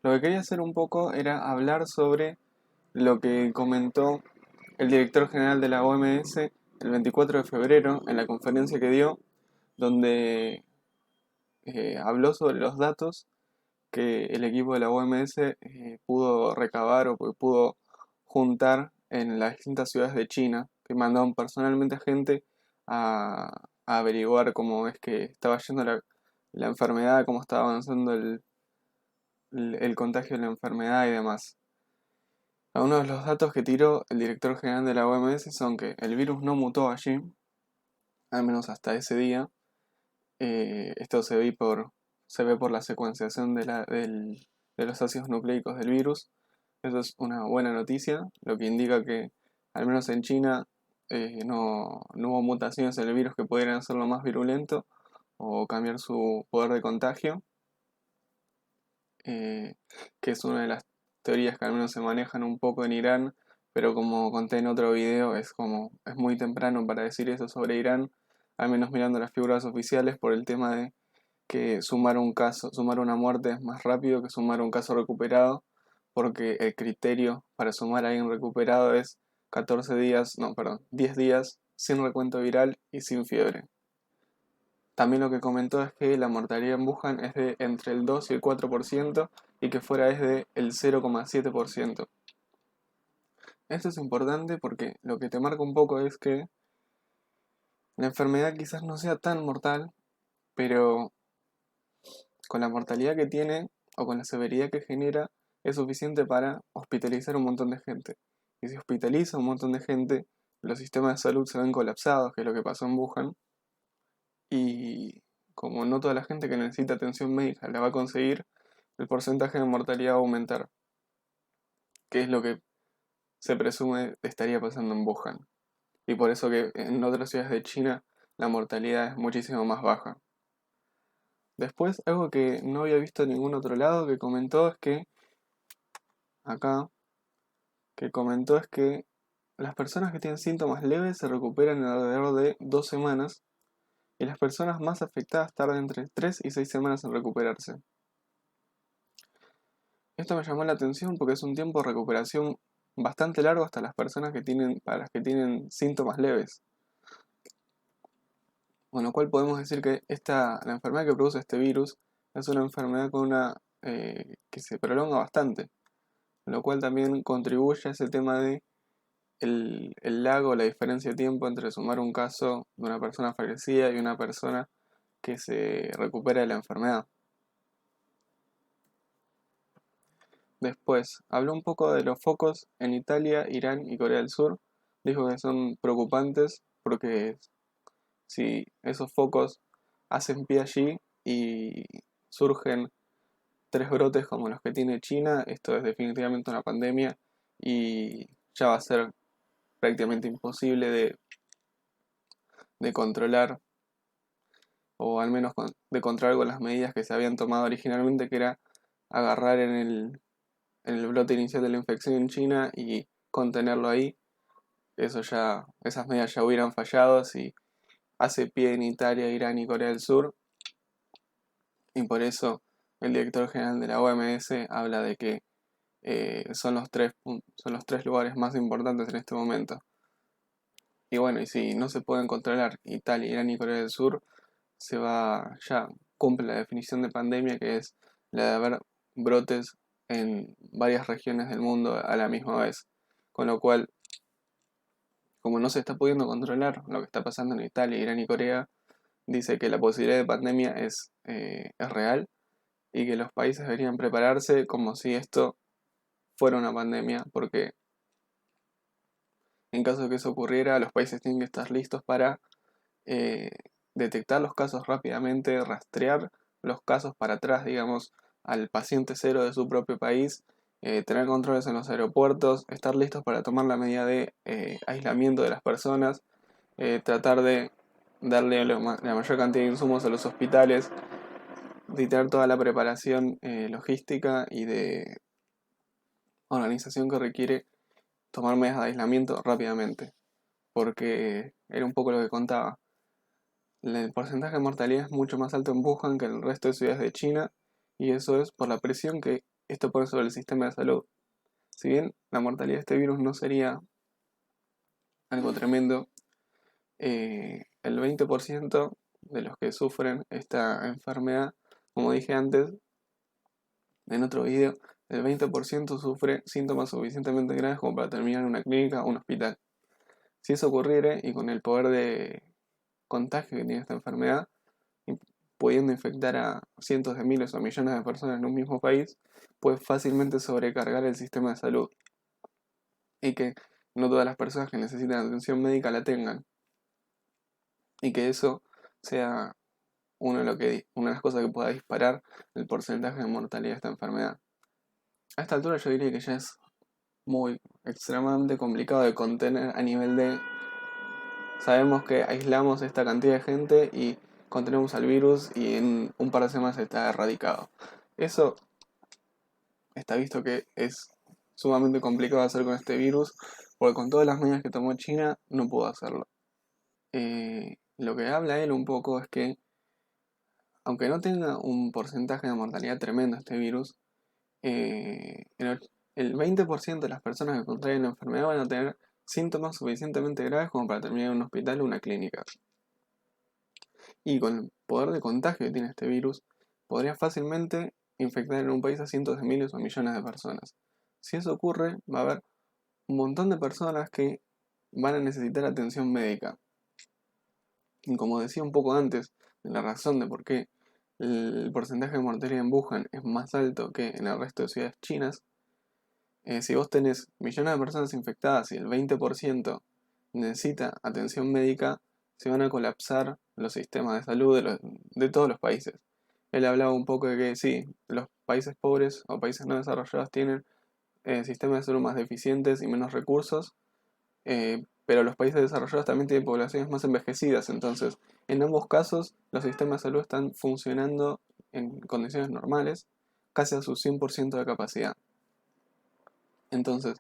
Lo que quería hacer un poco era hablar sobre lo que comentó el director general de la OMS el 24 de febrero en la conferencia que dio, donde habló sobre los datos que el equipo de la OMS pudo recabar o que pudo juntar en las distintas ciudades de China, que mandaron personalmente gente a averiguar cómo es que estaba yendo la enfermedad, cómo estaba avanzando el contagio de la enfermedad y demás. Algunos de los datos que tiró el director general de la OMS son que el virus no mutó allí, al menos hasta ese día. Esto se ve por la secuenciación de los ácidos nucleicos del virus. Eso es una buena noticia, lo que indica que al menos en China no hubo mutaciones en el virus que pudieran hacerlo más virulento o cambiar su poder de contagio, eh, que es una de las teorías que al menos se manejan un poco en Irán, pero como conté en otro video, es muy temprano para decir eso sobre Irán, al menos mirando las figuras oficiales por el tema de que sumar una muerte es más rápido que sumar un caso recuperado, porque el criterio para sumar a alguien recuperado es 14 días, no, perdón, 10 días sin recuento viral y sin fiebre. También lo que comentó es que la mortalidad en Wuhan es de entre el 2 y el 4% y que fuera es de el 0,7%. Esto es importante porque lo que te marca un poco es que la enfermedad quizás no sea tan mortal, pero con la mortalidad que tiene o con la severidad que genera es suficiente para hospitalizar un montón de gente. Y si hospitaliza un montón de gente, los sistemas de salud se ven colapsados, que es lo que pasó en Wuhan, y como no toda la gente que necesita atención médica la va a conseguir, el porcentaje de mortalidad va a aumentar, que es lo que se presume estaría pasando en Wuhan. Y por eso que en otras ciudades de China la mortalidad es muchísimo más baja. Después, algo que no había visto en ningún otro lado que comentó es que acá, que comentó es que las personas que tienen síntomas leves se recuperan en alrededor de 2 semanas y las personas más afectadas tardan entre 3 y 6 semanas en recuperarse. Esto me llamó la atención porque es un tiempo de recuperación bastante largo hasta para las que tienen síntomas leves. Con lo cual podemos decir que la enfermedad que produce este virus es una enfermedad que se prolonga bastante, lo cual también contribuye a ese tema de el lago, la diferencia de tiempo entre sumar un caso de una persona fallecida y una persona que se recupera de la enfermedad. Después, habló un poco de los focos en Italia, Irán y Corea del Sur. Dijo que son preocupantes porque si esos focos hacen pie allí y surgen 3 brotes como los que tiene China, esto es definitivamente una pandemia y ya va a ser prácticamente imposible de controlar o al menos de controlar con las medidas que se habían tomado originalmente, que era agarrar en el brote inicial de la infección en China y contenerlo ahí. Esas medidas ya hubieran fallado si hace pie en Italia, Irán y Corea del Sur, y por eso el director general de la OMS habla de que son los tres lugares más importantes en este momento. Y bueno, y si no se pueden controlar Italia, Irán y Corea del Sur, ya cumple la definición de pandemia, que es la de haber brotes en varias regiones del mundo a la misma vez. Con lo cual, como no se está pudiendo controlar lo que está pasando en Italia, Irán y Corea, dice que la posibilidad de pandemia es real y que los países deberían prepararse como si esto fuera una pandemia, porque en caso de que eso ocurriera, los países tienen que estar listos para eh, detectar los casos rápidamente, rastrear los casos para atrás, digamos, al paciente cero de su propio país, tener controles en los aeropuertos, estar listos para tomar la medida de aislamiento de las personas, tratar de darle la mayor cantidad de insumos a los hospitales, de tener toda la preparación logística y de organización que requiere tomar medidas de aislamiento rápidamente, porque era un poco lo que contaba. El porcentaje de mortalidad es mucho más alto en Wuhan que en el resto de ciudades de China, y eso es por la presión que esto pone sobre el sistema de salud. Si bien la mortalidad de este virus no sería algo tremendo, el 20% de los que sufren esta enfermedad, como dije antes en otro video, el 20% sufre síntomas suficientemente graves como para terminar en una clínica o un hospital. Si eso ocurriera y con el poder de contagio que tiene esta enfermedad, pudiendo infectar a cientos de miles o millones de personas en un mismo país, puede fácilmente sobrecargar el sistema de salud y que no todas las personas que necesitan atención médica la tengan y que eso sea una de las cosas que pueda disparar el porcentaje de mortalidad de esta enfermedad. A esta altura yo diría que ya es muy extremadamente complicado de contener a nivel de sabemos que aislamos esta cantidad de gente y contenemos al virus y en un par de semanas está erradicado. Eso está visto que es sumamente complicado de hacer con este virus, porque con todas las medidas que tomó China no pudo hacerlo. Lo que habla él un poco es que, aunque no tenga un porcentaje de mortalidad tremendo este virus, el 20% de las personas que contraen la enfermedad van a tener síntomas suficientemente graves como para terminar en un hospital o una clínica. Y con el poder de contagio que tiene este virus, podría fácilmente infectar en un país a cientos de miles o millones de personas. Si eso ocurre, va a haber un montón de personas que van a necesitar atención médica. Y como decía un poco antes, la razón de por qué el porcentaje de mortalidad en Wuhan es más alto que en el resto de ciudades chinas, si vos tenés millones de personas infectadas y el 20% necesita atención médica, se van a colapsar los sistemas de salud de todos los países. Él hablaba un poco de que sí, los países pobres o países no desarrollados tienen sistemas de salud más deficientes y menos recursos, pero los países desarrollados también tienen poblaciones más envejecidas, entonces en ambos casos los sistemas de salud están funcionando en condiciones normales, casi a su 100% de capacidad. Entonces,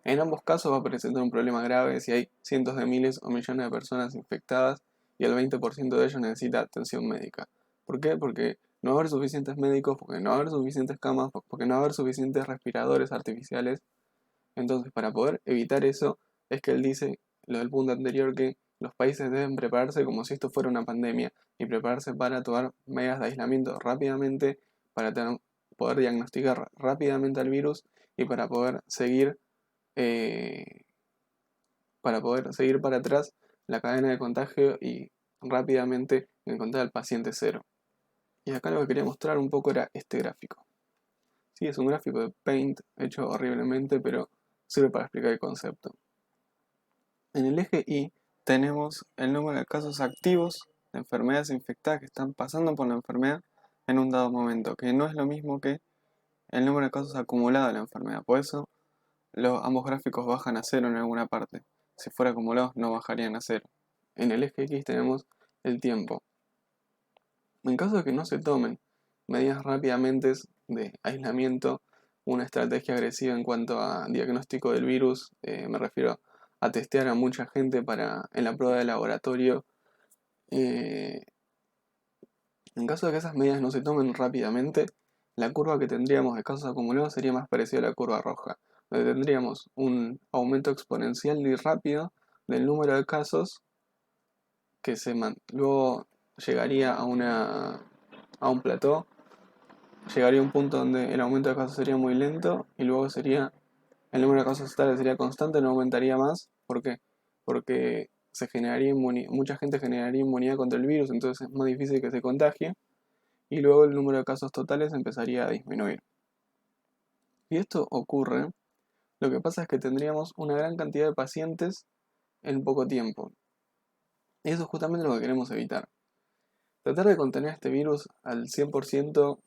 en ambos casos va a presentar un problema grave si hay cientos de miles o millones de personas infectadas y el 20% de ellos necesita atención médica. ¿Por qué? Porque no va a haber suficientes médicos, porque no va a haber suficientes camas, porque no va a haber suficientes respiradores artificiales. Entonces, para poder evitar eso, es que él dice, lo del punto anterior, que los países deben prepararse como si esto fuera una pandemia y prepararse para tomar medidas de aislamiento rápidamente, para poder diagnosticar rápidamente al virus y eh, para poder seguir para atrás la cadena de contagio y rápidamente encontrar al paciente cero. Y acá lo que quería mostrar un poco era este gráfico. Sí, es un gráfico de Paint hecho horriblemente, pero sirve para explicar el concepto. En el eje Y tenemos el número de casos activos de enfermedades infectadas que están pasando por la enfermedad en un dado momento, que no es lo mismo que el número de casos acumulados de la enfermedad. Por eso ambos gráficos bajan a cero en alguna parte. Si fuera acumulados no bajarían a cero. En el eje X tenemos el tiempo. En caso de que no se tomen medidas rápidamente de aislamiento, una estrategia agresiva en cuanto a diagnóstico del virus, me refiero a testear a mucha gente en la prueba de laboratorio. En caso de que esas medidas no se tomen rápidamente, la curva que tendríamos de casos acumulados sería más parecida a la curva roja, donde tendríamos un aumento exponencial y rápido del número de casos que luego llegaría a un plató, llegaría a un punto donde el aumento de casos sería muy lento y luego el número de casos totales sería constante, no aumentaría más. ¿Por qué? Porque mucha gente generaría inmunidad contra el virus, entonces es más difícil que se contagie y luego el número de casos totales empezaría a disminuir. Si esto ocurre, lo que pasa es que tendríamos una gran cantidad de pacientes en poco tiempo. Y eso es justamente lo que queremos evitar. Tratar de contener este virus al 100%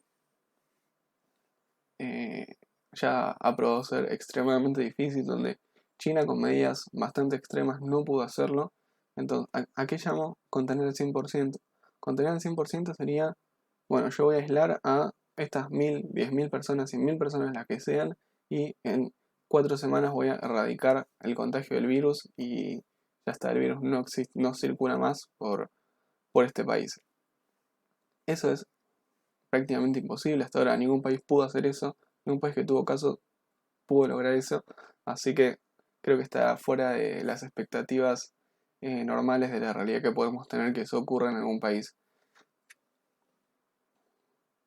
ya ha probado ser extremadamente difícil, donde China con medidas bastante extremas no pudo hacerlo. Entonces, ¿a qué llamo contener el 100%? Contener el 100% sería, bueno, yo voy a aislar a estas 1000, 10.000 personas, 100.000 personas, las que sean, y en 4 semanas voy a erradicar el contagio del virus y ya está, el virus no circula más por este país. Eso es prácticamente imposible, hasta ahora ningún país pudo hacer eso, en un país que tuvo casos pudo lograr eso, así que creo que está fuera de las expectativas normales de la realidad que podemos tener que eso ocurra en algún país.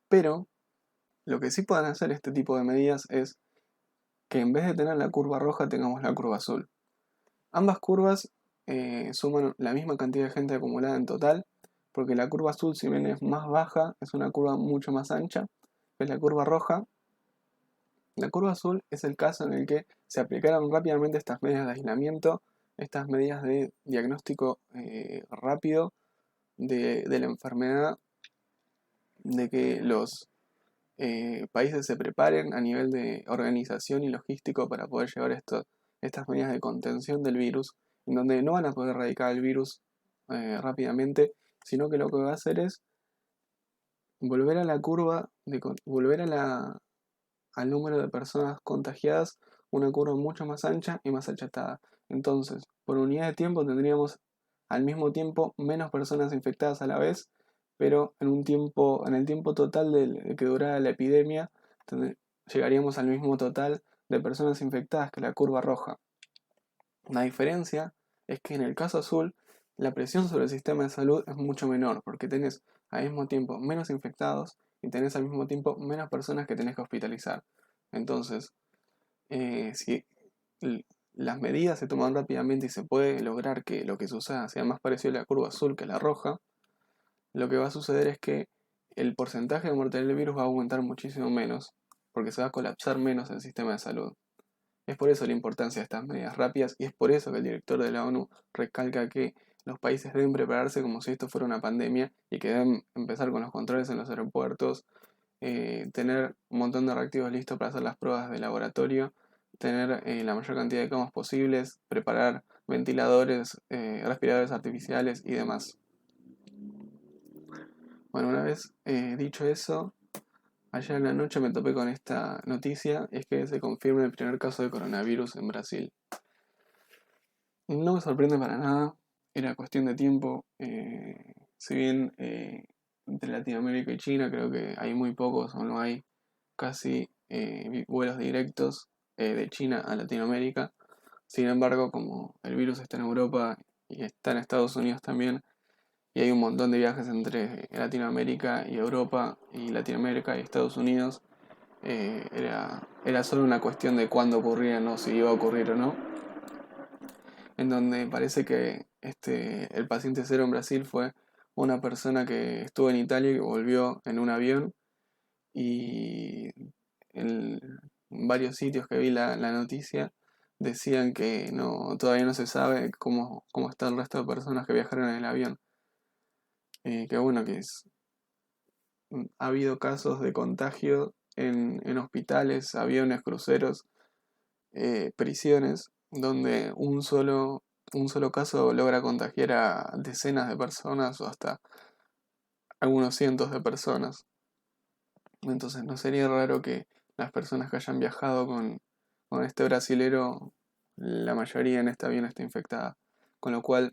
Pero lo que sí pueden hacer este tipo de medidas es que en vez de tener la curva roja tengamos la curva azul. Ambas curvas suman la misma cantidad de gente acumulada en total, porque la curva azul, si bien es más baja, es una curva mucho más ancha que la curva roja. La curva azul es el caso en el que se aplicaron rápidamente estas medidas de aislamiento, estas medidas de diagnóstico rápido de la enfermedad, de que los países se preparen a nivel de organización y logístico para poder llevar estas medidas de contención del virus, en donde no van a poder erradicar el virus rápidamente, sino que lo que va a hacer es volver a la curva, volver al número de personas contagiadas, una curva mucho más ancha y más achatada. Entonces, por unidad de tiempo tendríamos al mismo tiempo menos personas infectadas a la vez, pero en el tiempo total de que durara la epidemia, llegaríamos al mismo total de personas infectadas que la curva roja. La diferencia es que en el caso azul, la presión sobre el sistema de salud es mucho menor, porque tenés al mismo tiempo menos infectados y tenés al mismo tiempo menos personas que tenés que hospitalizar. Entonces, si las medidas se toman rápidamente y se puede lograr que lo que suceda sea más parecido a la curva azul que a la roja, lo que va a suceder es que el porcentaje de mortalidad del virus va a aumentar muchísimo menos, porque se va a colapsar menos el sistema de salud. Es por eso la importancia de estas medidas rápidas y es por eso que el director de la ONU recalca que los países deben prepararse como si esto fuera una pandemia y que deben empezar con los controles en los aeropuertos, tener un montón de reactivos listos para hacer las pruebas de laboratorio, tener la mayor cantidad de camas posibles, preparar ventiladores, respiradores artificiales y demás. Bueno, una vez dicho eso, ayer en la noche me topé con esta noticia, es que se confirma el primer caso de coronavirus en Brasil. No me sorprende para nada, era cuestión de tiempo. Si bien entre Latinoamérica y China creo que hay muy pocos o no hay casi vuelos directos de China a Latinoamérica. Sin embargo, como el virus está en Europa y está en Estados Unidos también, y hay un montón de viajes entre Latinoamérica y Europa, y Latinoamérica y Estados Unidos, era solo una cuestión de cuándo ocurría, no si iba a ocurrir o no. En donde parece que el paciente cero en Brasil fue una persona que estuvo en Italia y que volvió en un avión, y en varios sitios que vi la noticia decían que todavía no se sabe cómo está el resto de personas que viajaron en el avión. Que bueno, ha habido casos de contagio en hospitales, aviones, cruceros, prisiones, donde un solo caso logra contagiar a decenas de personas o hasta algunos cientos de personas. Entonces no sería raro que las personas que hayan viajado con este brasilero, la mayoría en este avión esté infectada. Con lo cual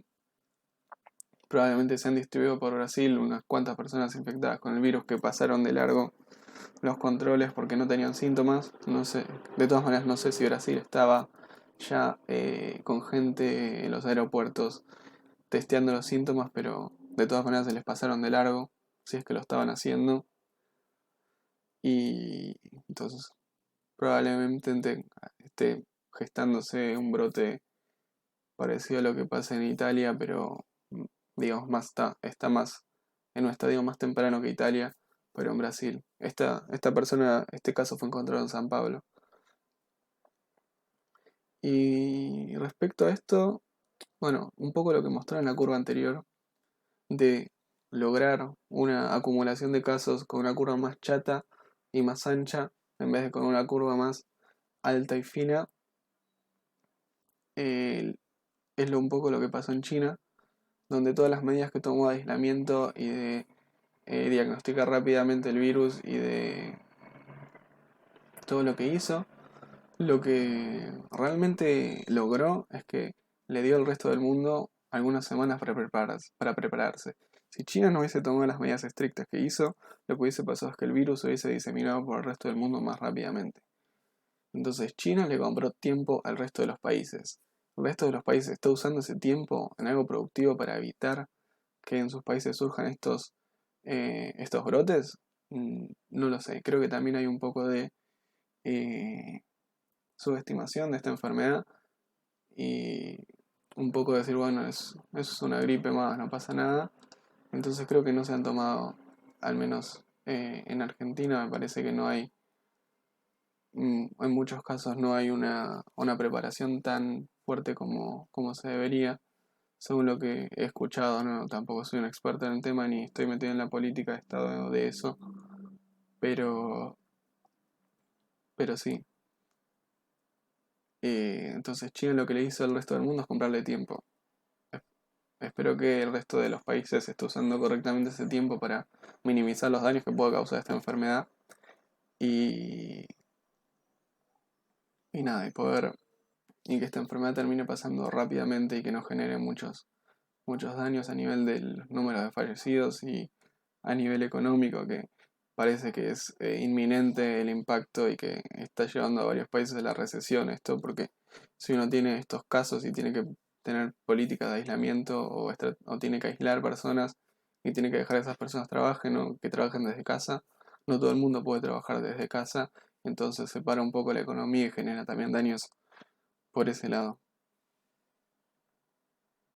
probablemente se han distribuido por Brasil unas cuantas personas infectadas con el virus que pasaron de largo los controles porque no tenían síntomas. No sé, de todas maneras no sé si Brasil estaba ya con gente en los aeropuertos testeando los síntomas, pero de todas maneras se les pasaron de largo si es que lo estaban haciendo. Y entonces probablemente esté gestándose un brote parecido a lo que pasa en Italia, pero digamos está más en un estadio más temprano que Italia, pero en Brasil. Esta persona, este caso fue encontrado en San Pablo. Y respecto a esto, bueno, un poco lo que mostraba en la curva anterior, de lograr una acumulación de casos con una curva más chata y más ancha, en vez de con una curva más alta y fina, es un poco lo que pasó en China, donde todas las medidas que tomó de aislamiento y de diagnosticar rápidamente el virus y de todo lo que hizo, lo que realmente logró es que le dio al resto del mundo algunas semanas para prepararse. Si China no hubiese tomado las medidas estrictas que hizo, lo que hubiese pasado es que el virus se hubiese diseminado por el resto del mundo más rápidamente. Entonces China le compró tiempo al resto de los países. El resto de los países está usando ese tiempo en algo productivo para evitar que en sus países surjan estos brotes. No lo sé, creo que también hay un poco de eh, subestimación de esta enfermedad y un poco decir, bueno, es una gripe más, no pasa nada. Entonces creo que no se han tomado, al menos en Argentina, me parece que no hay, en muchos casos no hay una preparación tan fuerte como se debería, según lo que he escuchado, no, tampoco soy un experto en el tema ni estoy metido en la política de Estado de eso, pero, pero sí. Entonces China lo que le hizo al resto del mundo es comprarle tiempo. Espero que el resto de los países esté usando correctamente ese tiempo para minimizar los daños que pueda causar esta enfermedad y, y nada, y que esta enfermedad termine pasando rápidamente y que no genere muchos daños a nivel del número de fallecidos y a nivel económico, que parece que es inminente el impacto y que está llevando a varios países a la recesión esto, porque si uno tiene estos casos y tiene que tener políticas de aislamiento o tiene que aislar personas y tiene que dejar a esas personas trabajen o que trabajen desde casa, no todo el mundo puede trabajar desde casa, entonces separa un poco la economía y genera también daños por ese lado.